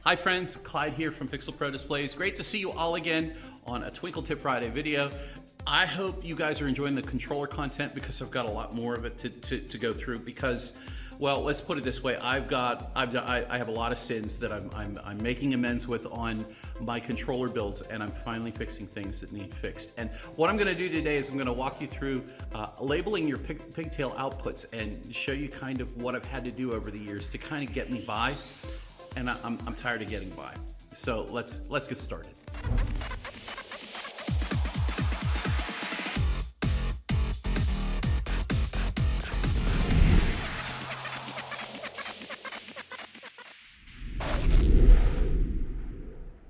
Hi friends, Clyde here from Pixel Pro Displays. Great to see you all again on a Twinkle Tip Friday video. I hope you guys are enjoying the controller content because I've got a lot more of it to go through because, well, let's put it this way. I have a lot of sins that I'm making amends with on my controller builds, and I'm finally fixing things that need fixed. And what I'm gonna do today is I'm gonna walk you through labeling your pigtail outputs and show you kind of what I've had to do over the years to kind of get me by. And I'm tired of getting by. So let's get started.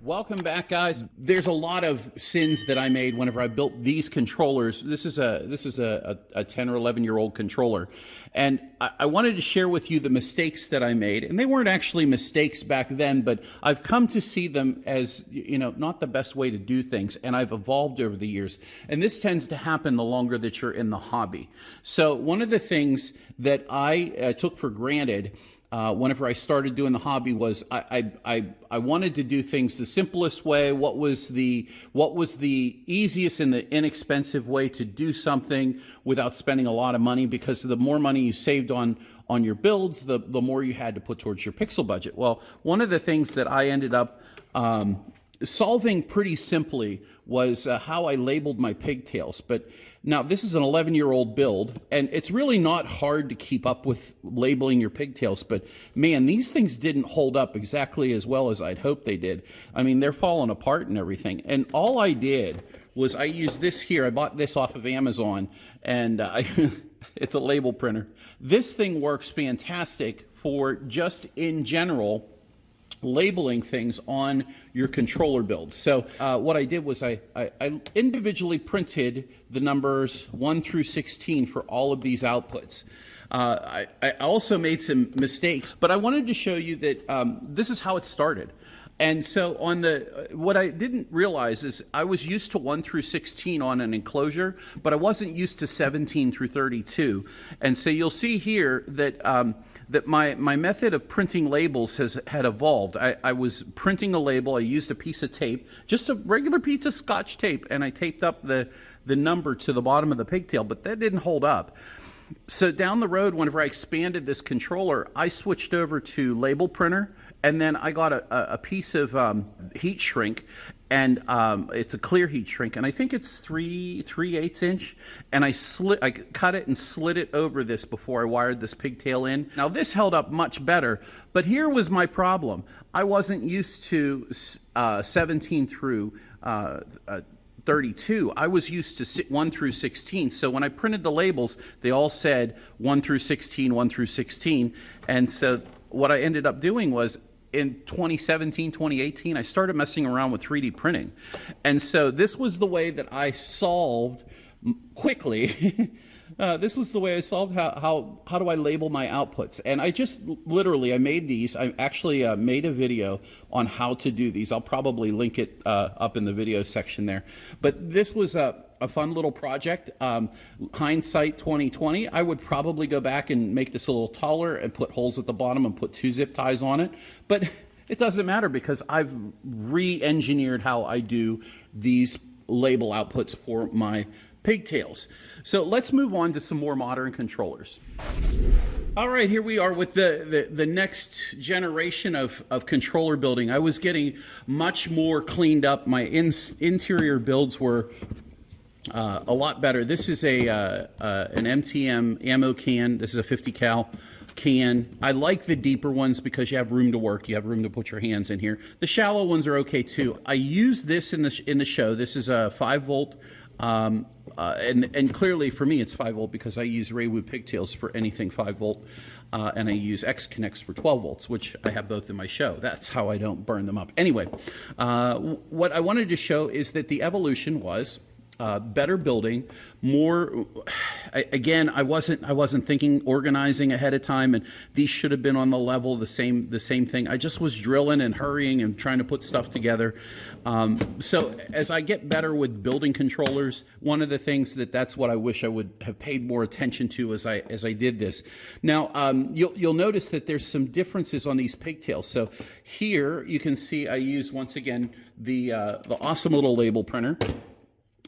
Welcome back, guys. There's a lot of sins that I made whenever I built these controllers. This is a 10 or 11-year-old controller, and I wanted to share with you the mistakes that I made. And they weren't actually mistakes back then, but I've come to see them as, you know, not the best way to do things, and I've evolved over the years. And this tends to happen the longer that you're in the hobby. So one of the things that I took for granted whenever I started doing the hobby was I wanted to do things the simplest way. What was the easiest and the inexpensive way to do something without spending a lot of money? Because the more money you saved on your builds, the more you had to put towards your pixel budget. Well, one of the things that I ended up solving pretty simply was how I labeled my pigtails. But now this is an 11-year-old build, and it's really not hard to keep up with labeling your pigtails, but man, these things didn't hold up exactly as well as I'd hoped they did. I mean, they're falling apart and everything. And all I did was I used this here. I bought this off of Amazon, and it's a label printer. This thing works fantastic for just in general labeling things on your controller builds. So what I did was I individually printed the numbers 1 through 16 for all of these outputs. I also made some mistakes, but I wanted to show you that this is how it started. And so on what I didn't realize is I was used to 1 through 16 on an enclosure, but I wasn't used to 17 through 32. And so you'll see here that that my method of printing labels had evolved. I was printing a label. I used a piece of tape, just a regular piece of Scotch tape, and I taped up the number to the bottom of the pigtail, but that didn't hold up. So down the road, whenever I expanded this controller, I switched over to label printer, and then I got a piece of heat shrink, and it's a clear heat shrink, and I think it's 3/8 inch, and I cut it and slid it over this before I wired this pigtail in. Now this held up much better, but here was my problem. I wasn't used to 17 through 32. I was used to 1 through 16. So when I printed the labels, they all said 1 through 16, 1 through 16. And so what I ended up doing was in 2017, 2018, I started messing around with 3D printing. And so this was the way that I solved quickly. This was the way I solved how do I label my outputs. And I just literally, I made these. I actually made a video on how to do these. I'll probably link it up in the video section there. But this was a fun little project. Hindsight 2020, I would probably go back and make this a little taller and put holes at the bottom and put 2 zip ties on it. But it doesn't matter because I've re-engineered how I do these label outputs for my pigtails. So let's move on to some more modern controllers. All right, here we are with the next generation of controller building. I was getting much more cleaned up. My interior builds were a lot better. This is an MTM ammo can. This is a 50 cal can. I like the deeper ones because you have room to work. You have room to put your hands in here. The shallow ones are okay too. I use this in the show. This is a 5 volt. And clearly for me it's 5 volt because I use Raywood pigtails for anything 5 volt, and I use X Connects for 12 volts, which I have both in my show. That's how I don't burn them up. Anyway, what I wanted to show is that the evolution was better building, more. Again, I wasn't thinking organizing ahead of time, and these should have been on the level, the same thing. I just was drilling and hurrying and trying to put stuff together. So as I get better with building controllers, one of the things that's what I wish I would have paid more attention to as I did this. Now you'll notice that there's some differences on these pigtails. So here you can see I use once again the awesome little label printer.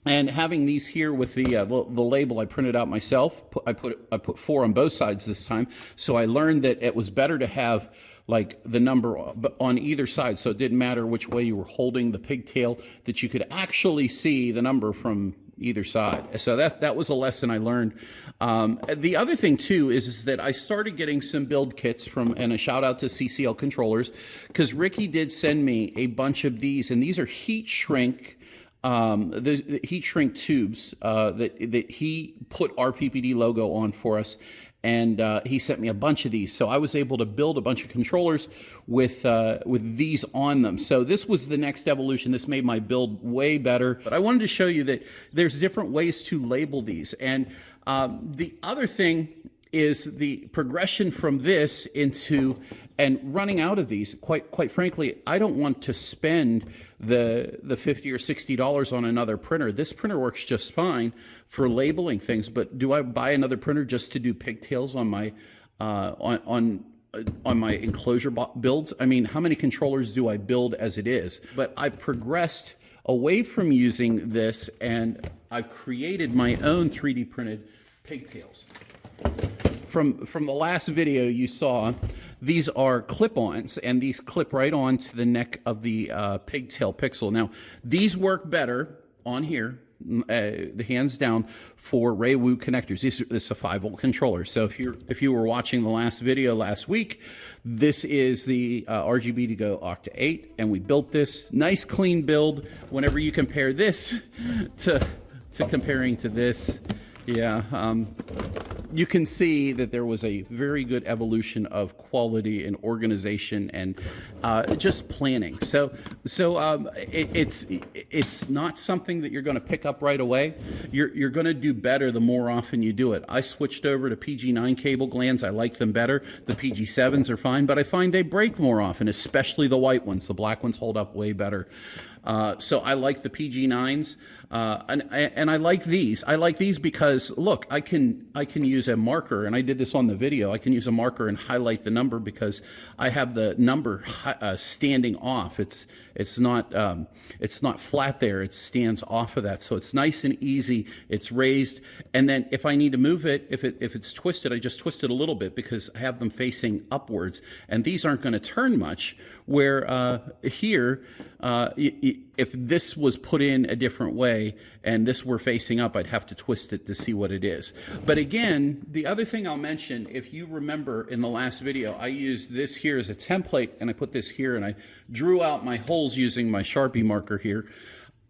And having these here with the label I printed out myself, I put 4 on both sides this time. So I learned that it was better to have like the number on either side, so it didn't matter which way you were holding the pigtail, that you could actually see the number from either side. So that was a lesson I learned. The other thing too is that I started getting some build kits from, and a shout out to CCL Controllers, because Ricky did send me a bunch of these, and these are heat shrink. The heat shrink tubes that he put our PPD logo on for us, and he sent me a bunch of these. So I was able to build a bunch of controllers with these on them. So this was the next evolution. This made my build way better. But I wanted to show you that there's different ways to label these. And the other thing is the progression from this into and running out of these. Quite frankly, I don't want to spend the $50 or $60 on another printer. This printer works just fine for labeling things, but do I buy another printer just to do pigtails on my on my enclosure builds? I mean, how many controllers do I build as it is? But I progressed away from using this, and I've created my own 3D printed pigtails. From the last video you saw, these are clip-ons, and these clip right on to the neck of the pigtail pixel. Now, these work better on here, the hands down, for Raywu connectors. This is a 5-volt controller. So if you were watching the last video last week, this is the RGB to go Octa 8, and we built this nice clean build. Whenever you compare this to comparing to this, yeah, you can see that there was a very good evolution of quality and organization and just planning. So it's not something that you're going to pick up right away. You're going to do better the more often you do it. I switched over to PG9 cable glands. I like them better. The PG7s are fine, but I find they break more often, especially the white ones. The black ones hold up way better. So I like the PG9s, and I like these. I like these because look, I can use a marker, and I did this on the video. I can use a marker and highlight the number because I have the number standing off. It's not flat there. It stands off of that, so it's nice and easy. It's raised, and then if I need to move it, if it's twisted, I just twist it a little bit because I have them facing upwards, and these aren't going to turn much. Where here, if this was put in a different way and this were facing up, I'd have to twist it to see what it is. But again, the other thing I'll mention, if you remember in the last video, I used this here as a template, and I put this here, and I drew out my holes using my Sharpie marker here.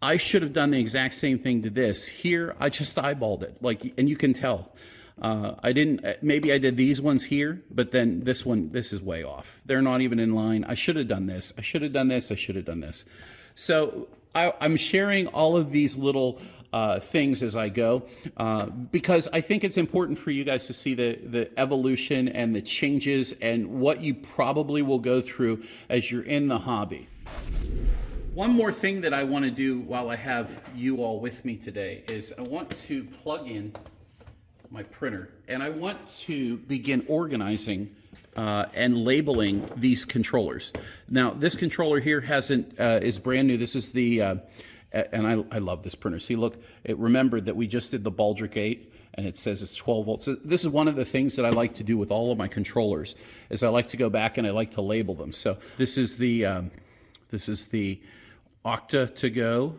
I should have done the exact same thing to this. Here, I just eyeballed it, and you can tell. I didn't, maybe I did these ones here, but then this one, this is way off. They're not even in line. I should have done this. I should have done this. I should have done this. So I'm sharing all of these little things as I go because I think it's important for you guys to see the evolution and the changes and what you probably will go through as you're in the hobby. One more thing that I want to do while I have you all with me today is I want to plug in my printer, and I want to begin organizing and labeling these controllers. Now, this controller here is brand new. This is the, and I love this printer. See, look, it remembered that we just did the Baldric 8, and it says it's 12 volts. So this is one of the things that I like to do with all of my controllers, is I like to go back and I like to label them. So this is the Octa to go.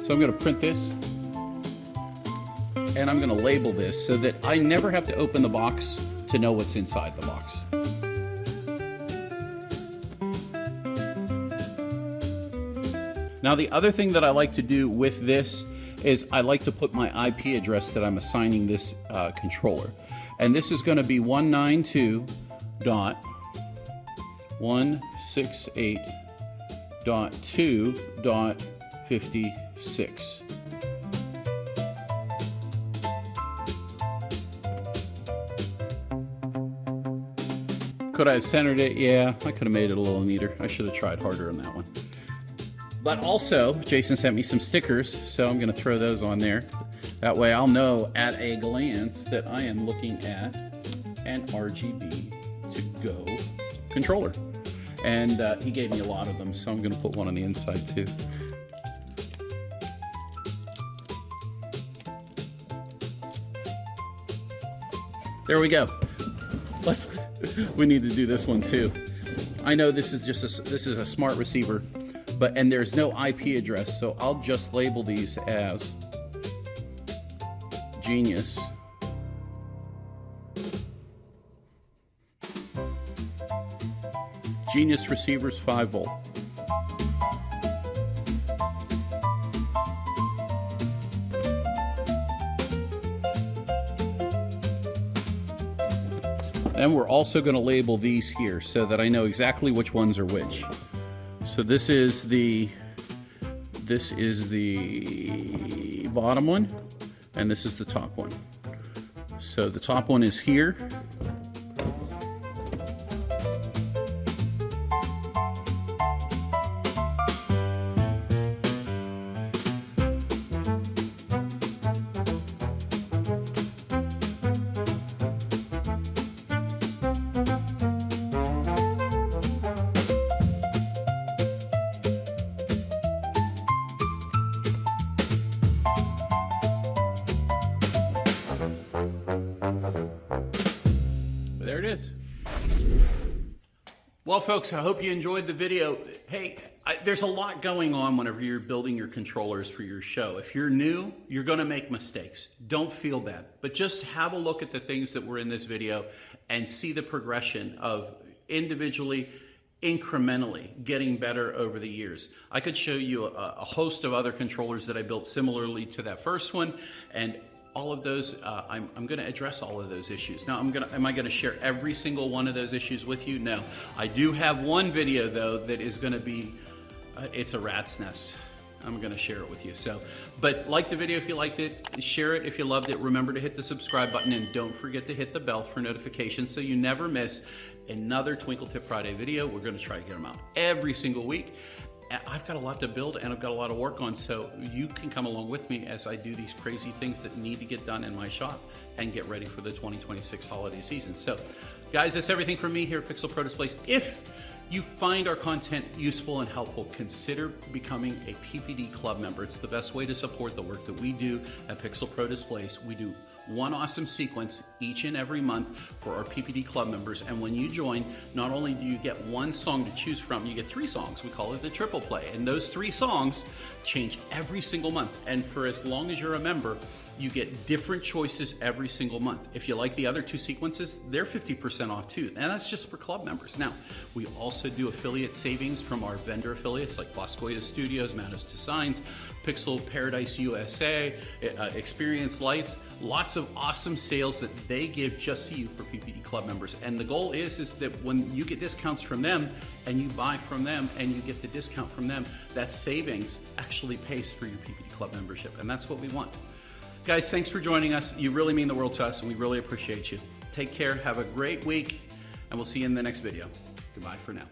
So I'm going to print this, and I'm going to label this so that I never have to open the box to know what's inside the box. Now, the other thing that I like to do with this is I like to put my IP address that I'm assigning this controller. And this is going to be 192.168.1. 168.2.56. Could I have centered it? Yeah, I could have made it a little neater. I should have tried harder on that one. But also, Jason sent me some stickers, so I'm going to throw those on there. That way I'll know at a glance that I am looking at an RGB to go controller. And he gave me a lot of them, so I'm going to put one on the inside too. There we go. We need to do this one too. I know this is just this is a smart receiver, and there's no IP address, so I'll just label these as Genius. Genius receivers 5 volt. Then we're also going to label these here so that I know exactly which ones are which. So this is the bottom one, and this is the top one. So the top one is here. There it is. Well, folks, I hope you enjoyed the video. Hey, there's a lot going on whenever you're building your controllers for your show. If you're new, you're going to make mistakes. Don't feel bad, but just have a look at the things that were in this video and see the progression of individually, incrementally getting better over the years. I could show you a host of other controllers that I built similarly to that first one, and all of those, I'm going to address all of those issues. Now, am I going to share every single one of those issues with you? No. I do have one video, though, that is going to be, it's a rat's nest. I'm going to share it with you. So, but like the video if you liked it, share it if you loved it. Remember to hit the subscribe button, and don't forget to hit the bell for notifications so you never miss another Twinkle Tip Friday video. We're going to try to get them out every single week. I've got a lot to build and I've got a lot of work on, so you can come along with me as I do these crazy things that need to get done in my shop and get ready for the 2026 holiday season. So guys, that's everything from me here at Pixel Pro Displays. If you find our content useful and helpful, consider becoming a PPD Club member. It's the best way to support the work that we do at Pixel Pro Displays. We do one awesome sequence each and every month for our PPD Club members, and when you join, not only do you get one song to choose from, you get 3 songs. We call it the triple play, and those 3 songs change every single month, and for as long as you're a member, you get different choices every single month. If you like the other 2 sequences, they're 50% off too, and that's just for club members. Now, we also do affiliate savings from our vendor affiliates like Boscoya Studios, Manos Designs, Pixel Paradise USA, Experience Lights, lots of awesome sales that they give just to you for PPD Club members. And the goal is that when you get discounts from them and you buy from them and you get the discount from them, that savings actually pays for your PPD Club membership, and that's what we want. Guys, thanks for joining us. You really mean the world to us, and we really appreciate you. Take care, have a great week, and we'll see you in the next video. Goodbye for now.